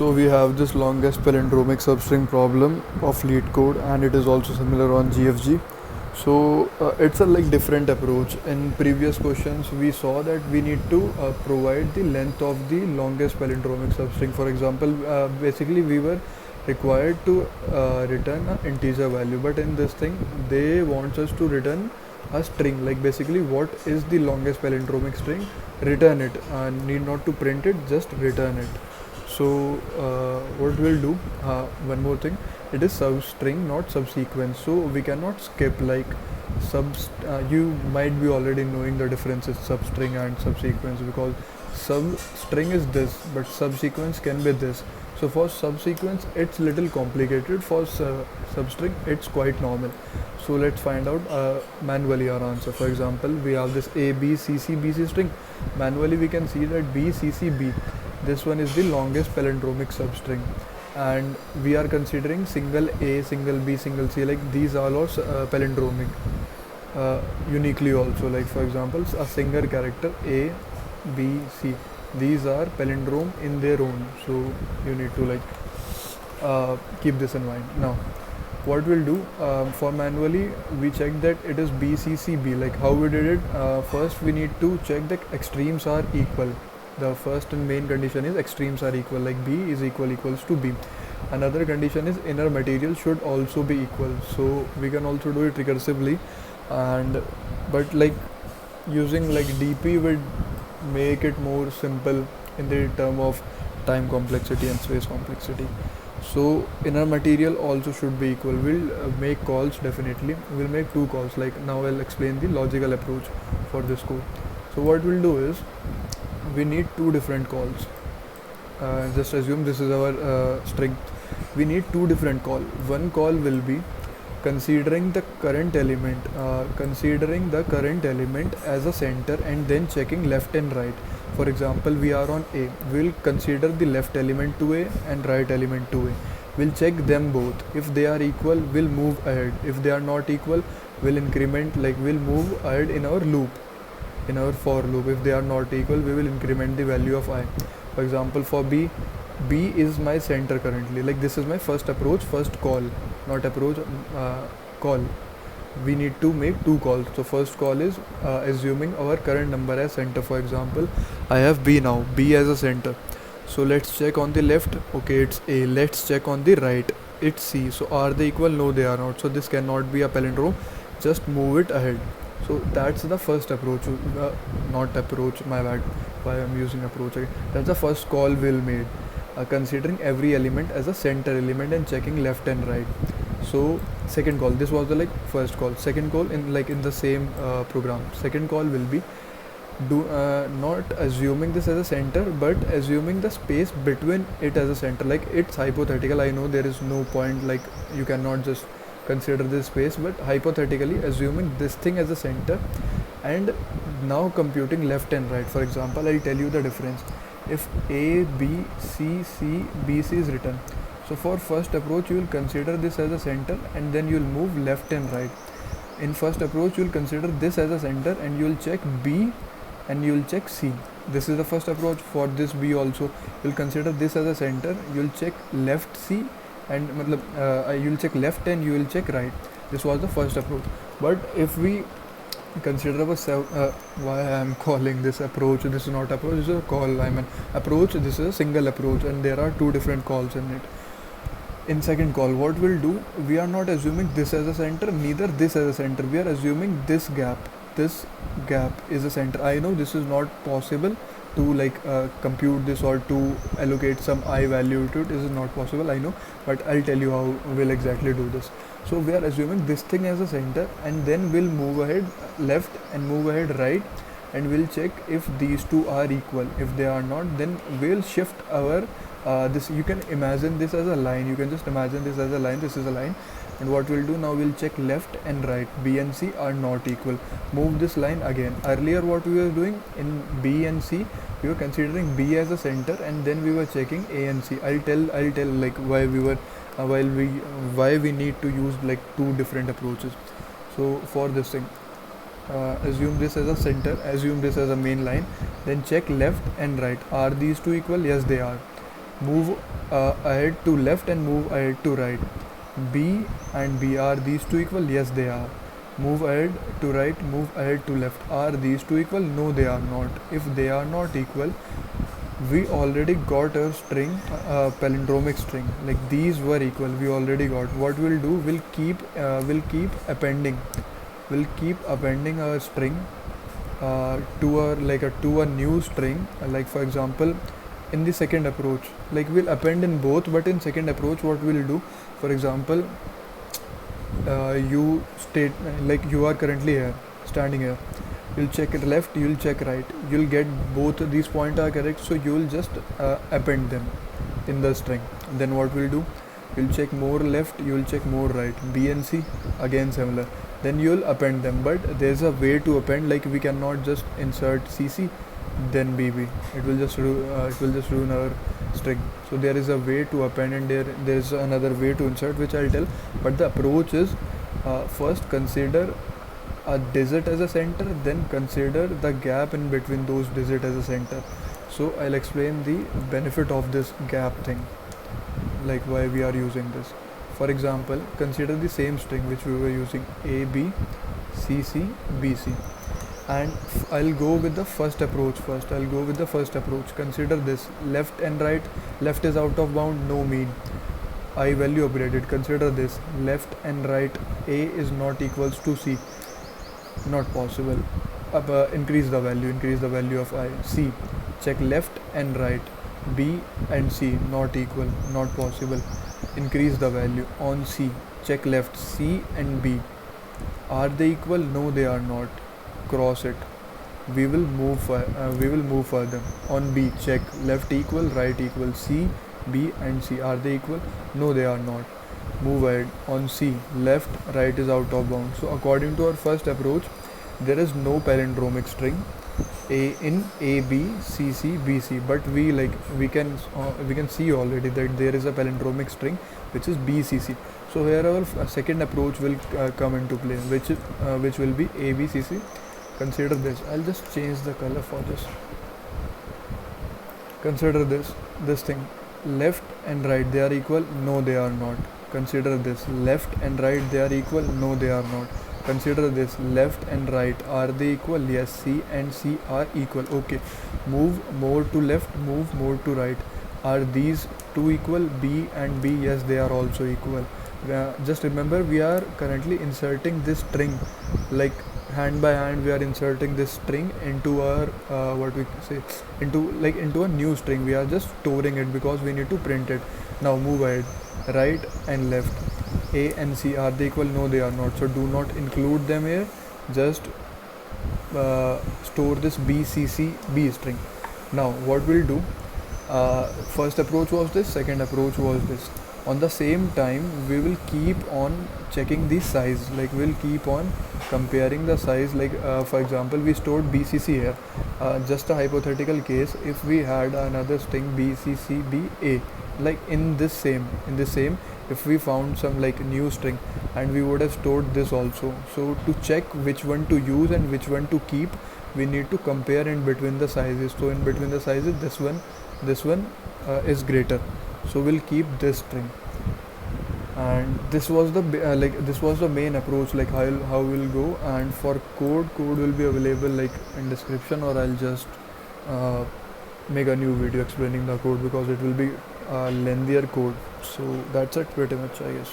So we have this longest palindromic substring problem of LeetCode, and it is also similar on GFG. So it's a like different approach. In previous questions, we saw that we need to provide the length of the longest palindromic substring. For example, basically we were required to return an integer value, but in this thing they want us to return a string, like basically what is the longest palindromic string, return it, and need not to print it, just return it. So what we'll do, one more thing, it is substring, not subsequence, so we cannot skip like you might be already knowing the differences substring and subsequence, because substring is this but subsequence can be this. So for subsequence it's little complicated, for substring it's quite normal. So let's find out manually our answer. For example, we have this a b c c b c string. Manually we can see that b c c b, this one is the longest palindromic substring, and we are considering single a, single b, single c, like these are all palindromic uniquely also. Like for example, a single character a, b, c, these are palindrome in their own, so you need to like keep this in mind. Now what we'll do, for manually we check that it is b c c b. Like how we did it, first we need to check that extremes are equal. The first and main condition is extremes are equal, like b is equals to b. Another condition is inner material should also be equal, so we can also do it recursively, and but like using like dp would make it more simple in the term of time complexity and space complexity. So inner material also should be equal. We'll make calls, definitely we'll make two calls. Like now I'll explain the logical approach for this code. So what we'll do is we need two different calls. Just assume this is our string. We need two different call. One call will be considering the current element as a center and then checking left and right. For example, we are on a, we'll consider the left element to a and right element to a. We'll check them both. If they are equal, we'll move ahead. If they are not equal, we'll increment, like we'll move ahead in our loop, in our for loop. If they are not equal, we will increment the value of I. For example, for b, b is my center currently, like this is my first approach, first call, not approach, call. We need to make two calls. So first call is assuming our current number as center. For example, I have b now, b as a center. So let's check on the left, okay it's a. Let's check on the right, it's c. So are they equal? No, they are not, so this cannot be a palindrome, just move it ahead. So that's the first approach, not approach, my bad, why I'm using approach again. That's the first call we'll made, considering every element as a center element and checking left and right. So second call, this was the like first call. Second call in like in the same program, second call will be not assuming this as a center but assuming the space between it as a center. Like it's hypothetical, I know there is no point, like you cannot just consider this space, but hypothetically assuming this thing as a center and now computing left and right. For example, I'll tell you the difference. If a b c c b c is written, so for first approach you will consider this as a center and then you will move left and right. In first approach you will consider this as a center and you will check b and you will check c. This is the first approach. For this b also you will consider this as a center, you will check left c, and you will check left and you will check right. This was the first approach. But if we consider why I am calling this approach, this is not approach, this is a call. I mean approach, this is a single approach and there are two different calls in it. In second call, what we'll do, we are not assuming this as a center, neither this as a center, we are assuming this gap is a center. I know this is not possible to like compute this or to allocate some I value to it. This is not possible, I know, but I'll tell you how we'll exactly do this. So we are assuming this thing as a center and then we'll move ahead left and move ahead right, and we'll check if these two are equal. If they are not, then we'll shift our this. You can imagine this as a line, you can just imagine this as a line, this is a line, and what we'll do now, we'll check left and right. B and C are not equal, move this line again. Earlier what we were doing in B and C, we were considering B as a center and then we were checking A and C. I'll tell like why we were why we need to use like two different approaches. So for this thing, assume this as a center, assume this as a main line, then check left and right. Are these two equal? Yes, they are. move ahead to left and move ahead to right. B and B, are these two equal? Yes, they are. Move ahead to right, move ahead to left. Are these two equal? No, they are not. If they are not equal, we already got a string, palindromic string. Like these were equal, we already got. What we'll do, we'll keep appending, a string to a new string. Like for example, in the second approach, like we'll append in both, but in second approach, what we'll do, for example, you state like you are currently here, standing here. You'll check it left, you'll check right, you'll get both these points are correct, so you'll just append them in the string. Then what we'll do, you'll check more left, you'll check more right. B and C again similar, then you'll append them. But there's a way to append, like we cannot just insert CC then BB, it will just ruin our string. So there is a way to append, and there's another way to insert, which I'll tell. But the approach is, first consider a digit as a center, then consider the gap in between those digits as a center. So I'll explain the benefit of this gap thing, like why we are using this. For example, consider the same string which we were using, AB, CC, BC, and I'll go with the first approach first. Consider this, left and right. Left is out of bound, no mean, I value upgraded. Consider this, left and right, A is not equals to C, not possible. Increase the value of I. C, check left and right, B and C not equal, not possible. Increase the value. On C, check left, C and B, are they equal? No, they are not. Cross it. We will move further. On B, check left equal, right equal. C, B and C, are they equal? No, they are not. Move ahead. On C, left, right is out of bound. So according to our first approach, there is no palindromic string A in A, B, C, C, B, C. But we can see already that there is a palindromic string which is B, C, C. So here our second approach will come into play, which will be A, B, C, C. Consider this. I'll just change the color for this. Consider this thing. Left and right, they are equal? No, they are not. Consider this. Left and right, they are equal? No, they are not. Consider this. Left and right, are they equal? Yes, C and C are equal. Okay. Move more to left, move more to right. Are these two equal? B and B, yes, they are also equal. Just remember, we are currently inserting this string, like hand by hand we are inserting this string into our into a new string. We are just storing it because we need to print it. Now move ahead. Right and left, A and C, are they equal? No, they are not. So do not include them here. Just store this BCCB string. Now what we'll do, first approach was this, second approach was this. On the same time, we will keep on checking the size, like we'll keep on comparing the size. Like for example, we stored BCC here. Just a hypothetical case, if we had another string BCCBA, like in this same, if we found some like new string, and we would have stored this also. So to check which one to use and which one to keep, we need to compare in between the sizes. So in between the sizes, this one is greater, so we'll keep this string. And this was the main approach, like how we'll go. And for code will be available like in description, or I'll just make a new video explaining the code, because it will be lengthier code. So that's it pretty much, I guess.